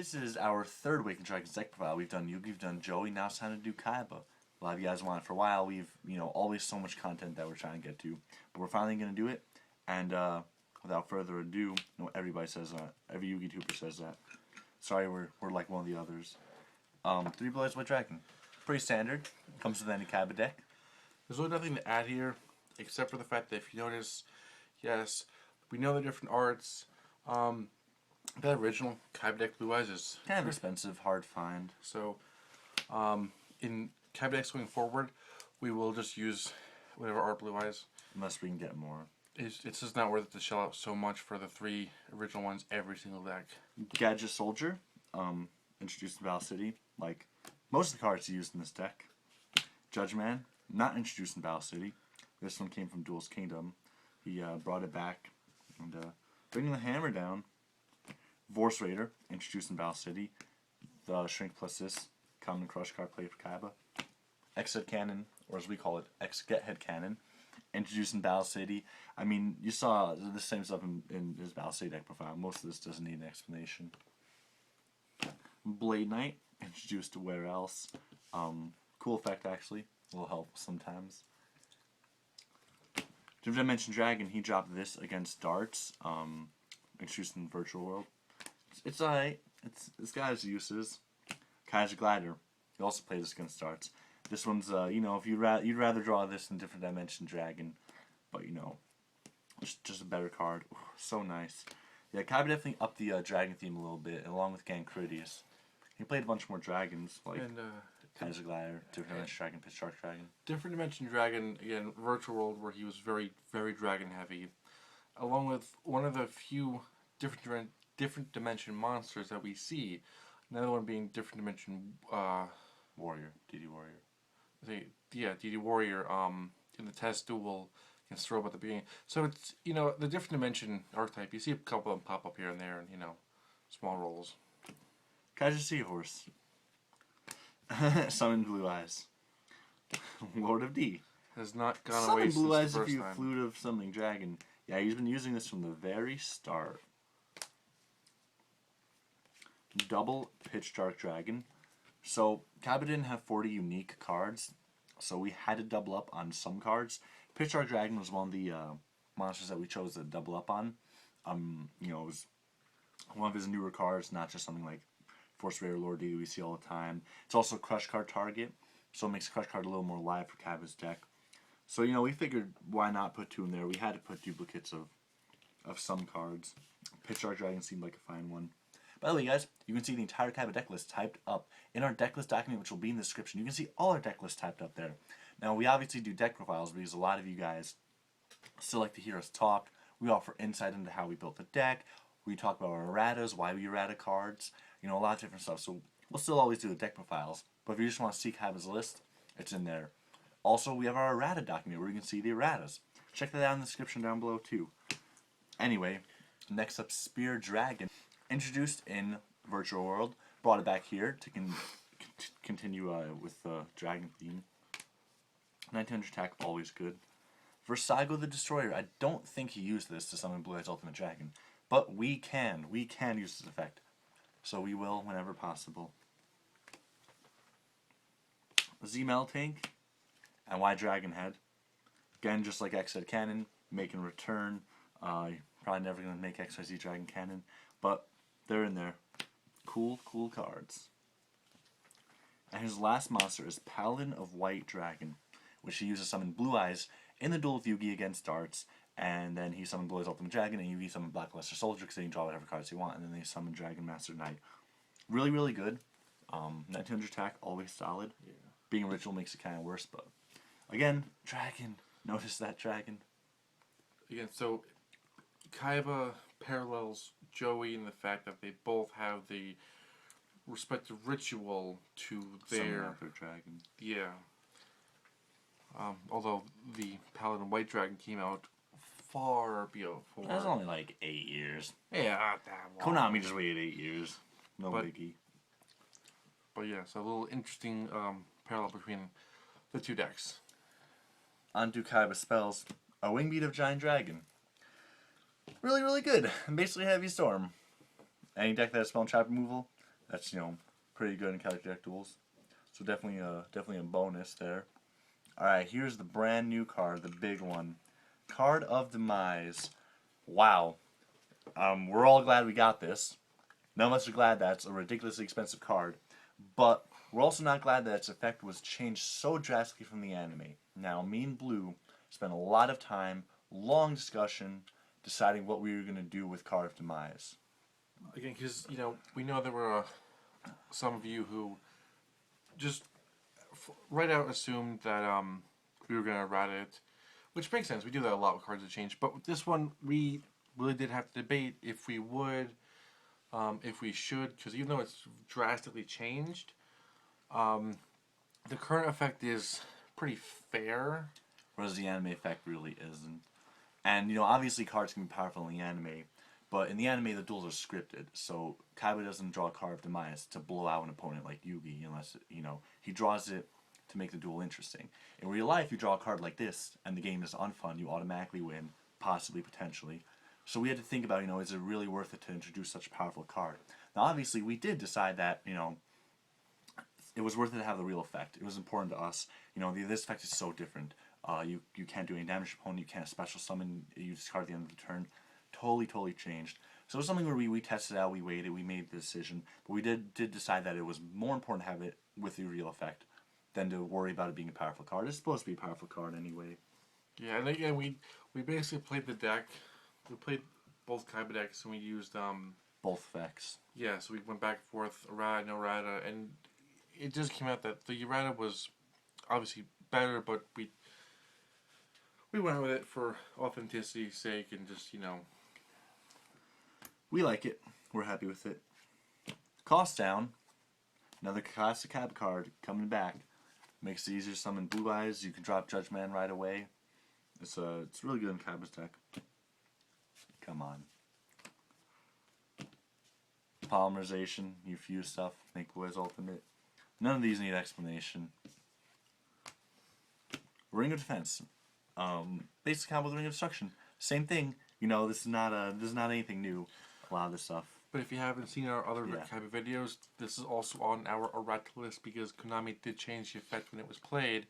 This is our third Waking the Dragons deck profile. We've done Yugi, we've done Joey, now it's time to do Kaiba. A lot of you guys want it for a while. We've, always so much content that we're trying to get to. But we're finally going to do it. And without further ado, everybody says that. Every Yugi tuber says that. Sorry, we're like one of the others. 3 Blue Eyes White Dragon. Pretty standard. Comes with any Kaiba deck. There's really nothing to add here, except for the fact that if you notice, yes, we know the different arts. That original Kaiba deck Blue Eyes is kind of expensive, hard to find. So, in Kaiba decks going forward, we will just use whatever art Blue Eyes. Unless we can get more. It's just not worth it to shell out so much for the 3 original ones every single deck. Gadget Soldier, introduced to Battle City, like most of the cards used in this deck. Judge Man, not introduced in Battle City. This one came from Duel's Kingdom. He brought it back and bringing the hammer down. Vorse Raider, introduced in Battle City. The Shrink plus this common crush card played for Kaiba. X-Head Cannon, or as we call it, X-Head Cannon, introduced in Battle City. I mean, you saw the same stuff in his Battle City deck profile. Most of this doesn't need an explanation. Blade Knight, introduced to where else. Cool effect, actually. Will help sometimes. Different Dimension Dragon, he dropped this against darts, introduced in Virtual World. It's alright. This guy has uses. Kaiser Glider, he also plays this against darts. This one's, if you'd rather draw this than Different Dimension Dragon, but just a better card. Ooh, so nice. Yeah, Kaiba definitely upped the dragon theme a little bit, along with Gancridius. He played a bunch more dragons, like Kaiser Glider, Different Dimension Dragon, Pitch Dark Dragon. Different Dimension Dragon, again, Virtual World, where he was very, very dragon heavy, along with one of the few different dimension monsters that we see. Another one being Different Dimension Warrior, DD Warrior. DD Warrior. In the test duel against Strobe at the beginning. So it's the Different Dimension archetype. You see a couple of them pop up here and there, and small roles. Kaiser Seahorse. Summon Blue Eyes. Lord of D. Has not gone Summon away Blue Eyes since the if first you time. Flute of Summoning Dragon. Yeah, he's been using this from the very start. Double Pitch Dark Dragon. So Kaiba didn't have 40 unique cards, so we had to double up on some cards. Pitch Dark Dragon was one of the monsters that we chose to double up on. It was one of his newer cards, not just something like Force Raider Lord D we see all the time. It's also a Crush card target, so it makes Crush card a little more live for Kaiba's deck. So we figured why not put 2 in there. We had to put duplicates of some cards. Pitch Dark Dragon seemed like a fine one. By the way, guys, you can see the entire Kaiba deck list typed up in our deck list document, which will be in the description. You can see all our deck lists typed up there. Now, we obviously do deck profiles because a lot of you guys still like to hear us talk. We offer insight into how we built the deck. We talk about our erratas, why we errata cards, a lot of different stuff. So we'll still always do the deck profiles, but if you just want to see Kaiba's list, it's in there. Also, we have our errata document where you can see the erratas. Check that out in the description down below, too. Anyway, next up, Spear Dragon. Introduced in Virtual World, brought it back here to continue with the dragon theme. 1900 attack, always good. Versago the Destroyer, I don't think he used this to summon Blue Eyes Ultimate Dragon, but we can use this effect. So we will whenever possible. Z-Mel Tank and Y Dragon Head. Again, just like X-Head Cannon, making a return. Probably never going to make XYZ Dragon Cannon, but they're in there. Cool cards. And his last monster is Paladin of White Dragon, which he uses to summon Blue Eyes in the duel with Yugi against darts, and then he summoned Blue Eyes Ultimate Dragon, and Yugi summoned Black Luster Soldier because they can draw whatever cards they want, and then they summon Dragon Master Knight. Really, really good. 1900 attack, always solid. Yeah. Being original makes it kind of worse, but again, Dragon. Notice that Dragon. Again, so Kaiba parallels Joey in the fact that they both have the respective ritual to their dragon. Yeah. Although the Paladin White Dragon came out far before. That's only like 8 years. Yeah, not that long. Konami just waited 8 years. No biggie. But yeah, so a little interesting parallel between the 2 decks. Onto Kaiba spells. A Wingbeat of Giant Dragon. Really, really good. Basically Heavy Storm. Any deck that has spell and trap removal, That's pretty good in character deck duels. So definitely a bonus there. All right, here's the brand new card, the big one, Card of Demise. Wow, we're all glad we got this. None of us are glad that's a ridiculously expensive card, but we're also not glad that its effect was changed so drastically from the anime. Now, me and Blue spent a lot of time, long discussion, deciding what we were going to do with Card of Demise. Again, because we know there were some of you who just right out assumed that we were gonna rat it, which makes sense. We do that a lot with cards that change. But with this one, we really did have to debate if we would, if we should, because even though it's drastically changed, the current effect is pretty fair. Whereas the anime effect really isn't. And obviously cards can be powerful in the anime, but in the anime the duels are scripted. So Kaiba doesn't draw a Card of Demise to blow out an opponent like Yugi, unless he draws it to make the duel interesting. In real life, you draw a card like this, and the game is unfun. You automatically win, possibly, potentially. So we had to think about, is it really worth it to introduce such a powerful card? Now, obviously, we did decide that, it was worth it to have the real effect. It was important to us. This effect is so different. You can't do any damage to your opponent. You can't special summon. You discard at the end of the turn. Totally changed. So it was something where we tested out, we waited, we made the decision. But we did decide that it was more important to have it with the real effect than to worry about it being a powerful card. It's supposed to be a powerful card anyway. Yeah, and again, we basically played the deck. We played both Kaiba decks, and we used both effects. Yeah, so we went back and forth, errata, no errata, and it just came out that the errata was obviously better, but we went with it for authenticity's sake and just We like it. We're happy with it. Cost down. Another classic Kaiba card coming back. Makes it easier to summon Blue Eyes. You can drop Judge Man right away. It's really good in Kaiba's deck. Come on. Polymerization, you fuse stuff, make Blue Eyes ultimate. None of these need explanation. Ring of Defense. Basic combo with Ring of Destruction. Same thing. This is not anything new. A lot of this stuff. But if you haven't seen our other Kaiba videos, this is also on our errata list because Konami did change the effect when it was played,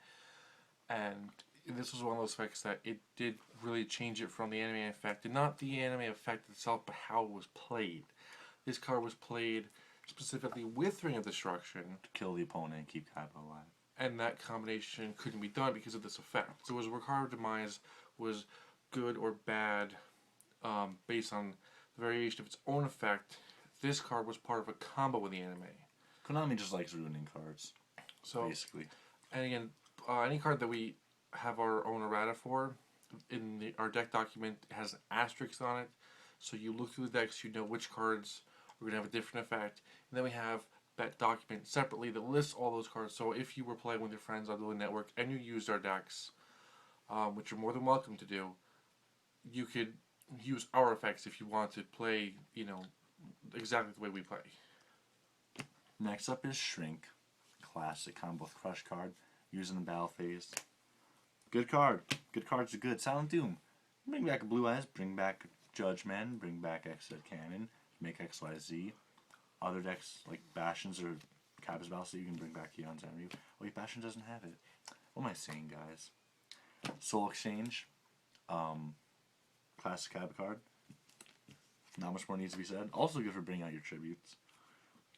and this was one of those effects that it did really change it from the anime effect, and not the anime effect itself, but how it was played. This card was played specifically with Ring of Destruction to kill the opponent and keep Kaiba alive. And that combination couldn't be done because of this effect. So it was where Card of Demise was good or bad based on the variation of its own effect. This card was part of a combo with the anime. Konami just likes ruining cards. So basically. And again, any card that we have our own errata for, in our deck document, it has an asterisk on it. So you look through the decks, you know which cards are going to have a different effect. And then we have that document separately that lists all those cards. So if you were playing with your friends on the network and you used our decks, which you're more than welcome to do, you could use our effects if you want to play, exactly the way we play. Next up is Shrink. Classic combo with Crush card. Using the battle phase. Good card. Good cards are good. Silent Doom. Bring back a Blue Eyes. Bring back Judge Man. Bring back X-Set Cannon. Make XYZ. Other decks like Bastions or Kaiba's Battle, so you can bring back Eon's Enemy. Oh, wait, Bastion doesn't have it. What am I saying, guys? Soul Exchange. Classic Kaiba card. Not much more needs to be said. Also good for bringing out your tributes.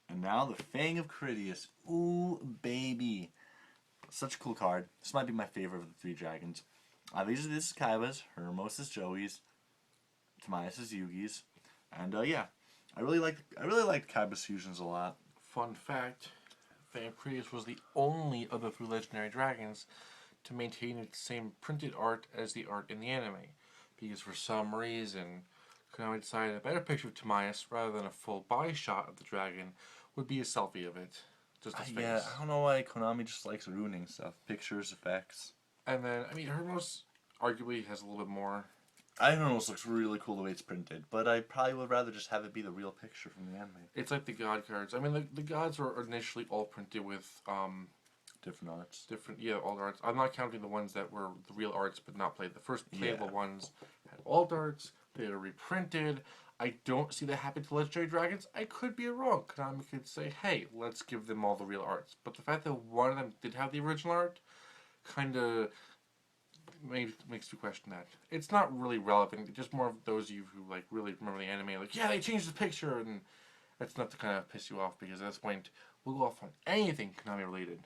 And now the Fang of Critias. Ooh, baby. Such a cool card. This might be my favorite of the three dragons. This is Kaiba's. Hermos is Joey's. Demise is Yugi's. And yeah, I really liked Kaiba's fusions a lot. Fun fact, Fang of Critias was the only of the three legendary dragons to maintain its same printed art as the art in the anime. Because for some reason, Konami decided a better picture of Demise rather than a full body shot of the dragon would be a selfie of it. Just his face. Yeah, I don't know why Konami just likes ruining stuff. Pictures, effects. And then, Hermos arguably has a little bit more. Hermos looks really cool the way it's printed, but I probably would rather just have it be the real picture from the anime. It's like the God cards. The gods were initially all printed with different arts. Alt arts. I'm not counting the ones that were the real arts but not played. The first playable ones had alt arts. They were reprinted. I don't see that happen to Legendary Dragons. I could be wrong. Konami could say, hey, let's give them all the real arts. But the fact that one of them did have the original art kind of makes me question that. It's not really relevant. It's just more of those of you who like really remember the anime, like, yeah, they changed the picture, and that's not to kind of piss you off, because at this point, we'll go off on anything Konami related.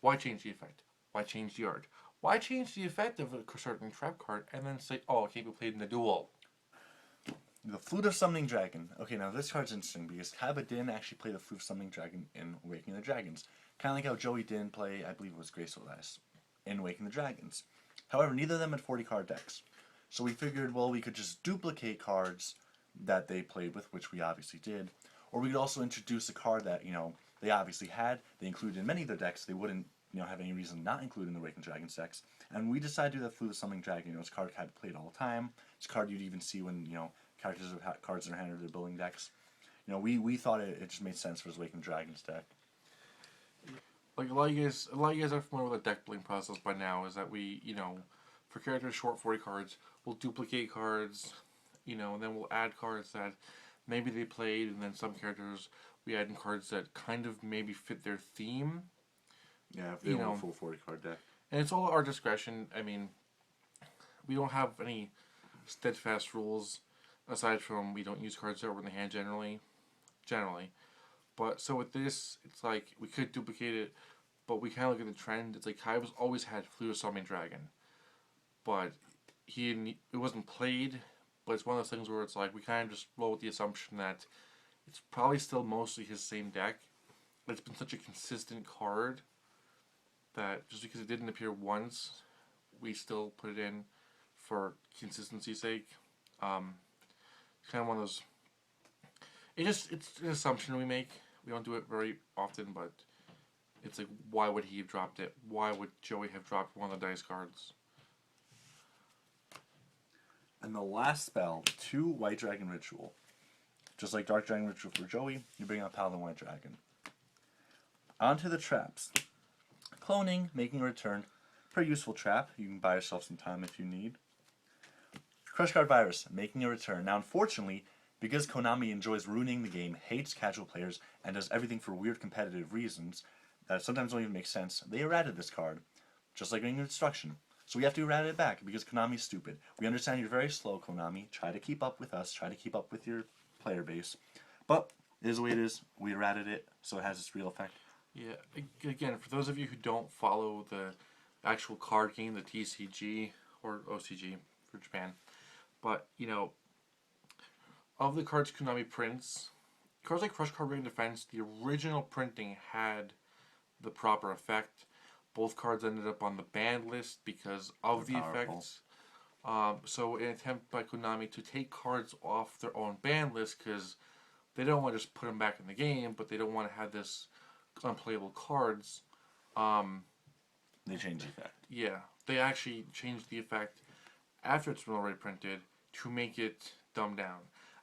Why change the effect? Why change the art? Why change the effect of a certain trap card and then say, oh, it can't be played in the duel? The Flute of Summoning Dragon. Okay, now this card's interesting because Kaiba didn't actually play the Flute of Summoning Dragon in Waking the Dragons. Kind of like how Joey didn't play, I believe it was Graceful Dice, in Waking the Dragons. However, neither of them had 40 card decks. So we figured, well, we could just duplicate cards that they played with, which we obviously did. Or we could also introduce a card that, they obviously had, they included in many of their decks, they wouldn't, have any reason not include in the Waking the Dragons decks. And we decided to do that Flute of Summoning Dragon. It's a card Kaiba played all the time. It's a card you'd even see when, characters have cards in their hand or they're building decks. We thought it just made sense for his Waking Dragons deck. Like a lot of you guys are familiar with the deck building process by now. Is that we, for characters short 40 cards, we'll duplicate cards, and then we'll add cards that maybe they played, and then some characters we add in cards that kind of maybe fit their theme. Yeah, if they want a full 40 card deck. And it's all at our discretion. I mean, we don't have any steadfast rules. Aside from we don't use cards that were in the hand generally. But so with this, it's like we could duplicate it, but we kind of look at the trend. It's like Kaiba's always had Flute of Summoning Dragon, but it wasn't played. But it's one of those things where it's like we kind of just roll with the assumption that it's probably still mostly his same deck. It's been such a consistent card that just because it didn't appear once, we still put it in for consistency's sake. Kind of one of those. It's an assumption we make. We don't do it very often, but it's like, why would he have dropped it? Why would Joey have dropped one of the dice cards? And the last spell, 2 White Dragon Ritual. Just like Dark Dragon Ritual for Joey, you bring out Paladin White Dragon. Onto the traps. Cloning, making a return. Pretty useful trap. You can buy yourself some time if you need. Crush Card Virus, making a return. Now, unfortunately, because Konami enjoys ruining the game, hates casual players, and does everything for weird competitive reasons that sometimes don't even make sense, they errated this card, just like Ring of Destruction. So we have to errata it back because Konami's stupid. We understand you're very slow, Konami. Try to keep up with us. Try to keep up with your player base. But it is the way it is. We errated it, so it has its real effect. Yeah, again, for those of you who don't follow the actual card game, the TCG, or OCG for Japan, but, of the cards Konami prints, cards like Crush Card Ring Defense, the original printing had the proper effect. Both cards ended up on the banned list because of the effects. So an attempt by Konami to take cards off their own ban list, because they don't want to just put them back in the game, but they don't want to have this unplayable cards. They changed the effect. Yeah, they actually changed the effect after it's been already printed to make it dumbed down,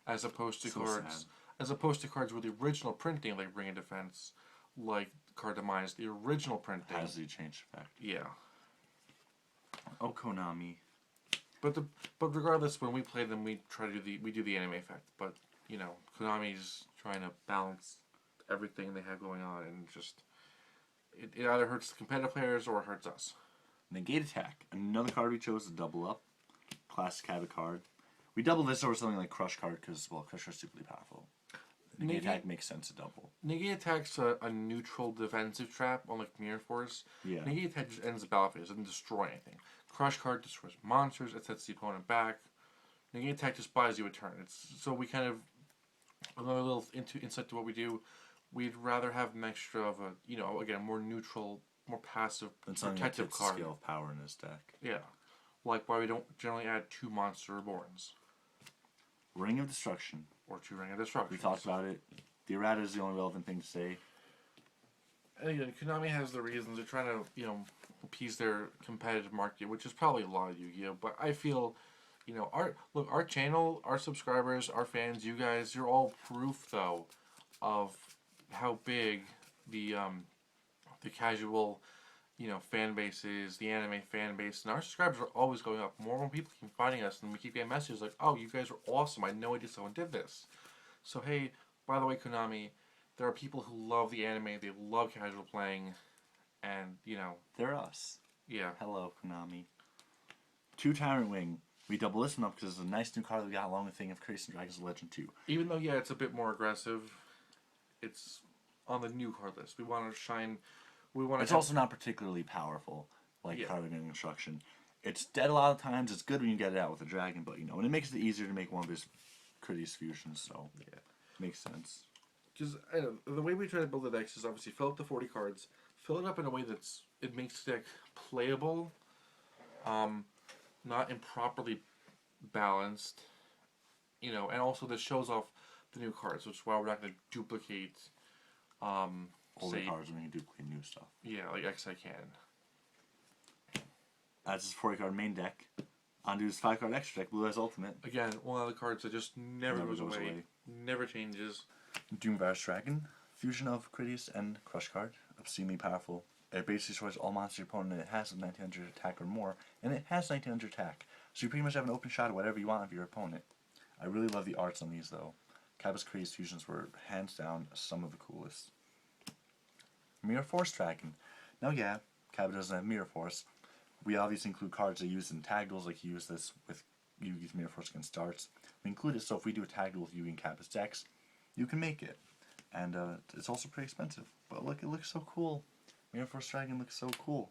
as opposed to cards with the original printing, like Ring of Defense, like Card of Demise, the original printing has the change effect. Yeah. Oh, Konami. But regardless, when we play them, we do the anime effect. But Konami's trying to balance everything they have going on, and just it either hurts the competitive players or it hurts us. Negate Attack, another card we chose to double up. Classic Kaiba card. We double this over something like Crush Card because, well, Crush Card's stupidly powerful. Negate Attack makes sense to double. Negate Attack's a neutral defensive trap, unlike Mirror Force. Yeah. Negate Attack just ends the battle phase. It doesn't destroy anything. Crush Card destroys monsters. It sets the opponent back. Negate Attack just buys you a turn. So we kind of, another little insight to what we do, we'd rather have an extra of a, again, more neutral, more passive, protective card. Scale of power in this deck. Yeah. Like why we don't generally add 2 Monster Reborns. Ring of Destruction. Or 2 Ring of Destruction. We talked about it. The errata is the only relevant thing to say. And again, Konami has the reasons. They're trying to, appease their competitive market, which is probably a lot of Yu-Gi-Oh! But I feel, our channel, our subscribers, our fans, you guys, you're all proof, though, of how big the casual fan bases, the anime fan base, and our subscribers are always going up. More and more people keep finding us, and we keep getting messages like, "Oh, you guys are awesome! I had no idea someone did this." So hey, by the way, Konami, there are people who love the anime. They love casual playing, and They're us. yeah. Hello, Konami. 2 Tyrant Wing. We double this one up because it's a nice new card that we got along with Thing of Creation Dragons Legend 2. Even though it's a bit more aggressive, it's on the new card list. We want to shine. We want to. It's also not particularly powerful, like Card of Instruction. It's dead a lot of times. It's good when you get it out with a dragon, but and it makes it easier to make one of his Critias fusions, so it makes sense. Because the way we try to build the decks is obviously fill up the 40 cards, fill it up in a way it makes the deck playable, not improperly balanced, and also this shows off the new cards, which is why we're not going to duplicate older cards when we can duplicate new stuff. Yeah, like X I can. That's his 40 card main deck. Onto his 5 card extra deck, Blue Eyes Ultimate. Again, one of the cards that just never goes away, never changes. Doomvirus Dragon, fusion of Critias and Crush card, obscenely powerful. It basically destroys all monsters your opponent, and it has 1900 attack or more, and it has 1900 attack. So you pretty much have an open shot at whatever you want of your opponent. I really love the arts on these though. Kaiba's Critias fusions were hands down some of the coolest. Mirror Force Dragon. Now Kaiba doesn't have Mirror Force. We obviously include cards that use in tag duels, like you use this with Yugi's Mirror Force against darts. We include it so if we do a tag duel with Yugi and Kaiba's decks, you can make it. And it's also pretty expensive. But look, it looks so cool. Mirror Force Dragon looks so cool.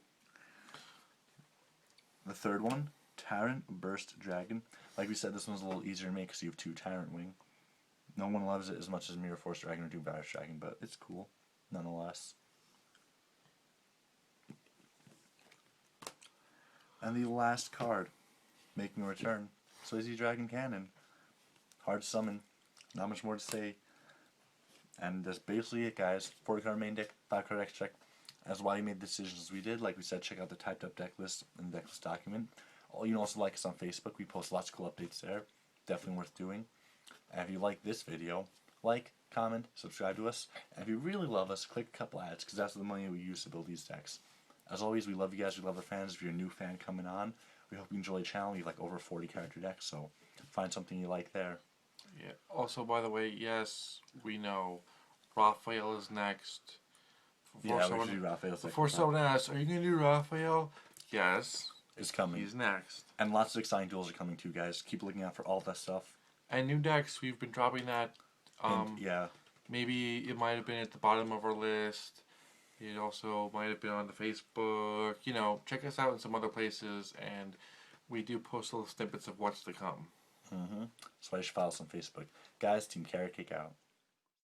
The third one, Tyrant Burst Dragon. Like we said, this one's a little easier to make because you have 2 Tyrant Wing. No one loves it as much as Mirror Force Dragon or Doomvirus Dragon, but it's cool, nonetheless. And the last card, making a return, Swayze Dragon Cannon. Hard to summon, not much more to say. And that's basically it, guys. 40 card main deck, 5 card extra deck. That's why we made the decisions we did. Like we said, check out the typed up deck list in the deck list document. You can also like us on Facebook. We post lots of cool updates there. Definitely worth doing. And if you like this video, like, comment, subscribe to us. And if you really love us, click a couple ads, because that's the money we use to build these decks. As always, we love you guys. We love our fans. If you're a new fan coming on, we hope you enjoy the channel. We have like over 40 character decks, so find something you like there. Yeah. Also, by the way, yes, we know Raphael is next. We should do Raphael. Before someone asks, are you going to do Raphael? Yes. It's coming. He's next. And lots of exciting duels are coming too, guys. Keep looking out for all that stuff. And new decks, we've been dropping that. Maybe it might have been at the bottom of our list. It also might have been on the Facebook. Check us out in some other places, and we do post little snippets of what's to come. So I should follow us on Facebook. Guys, Team Carrot Cake out.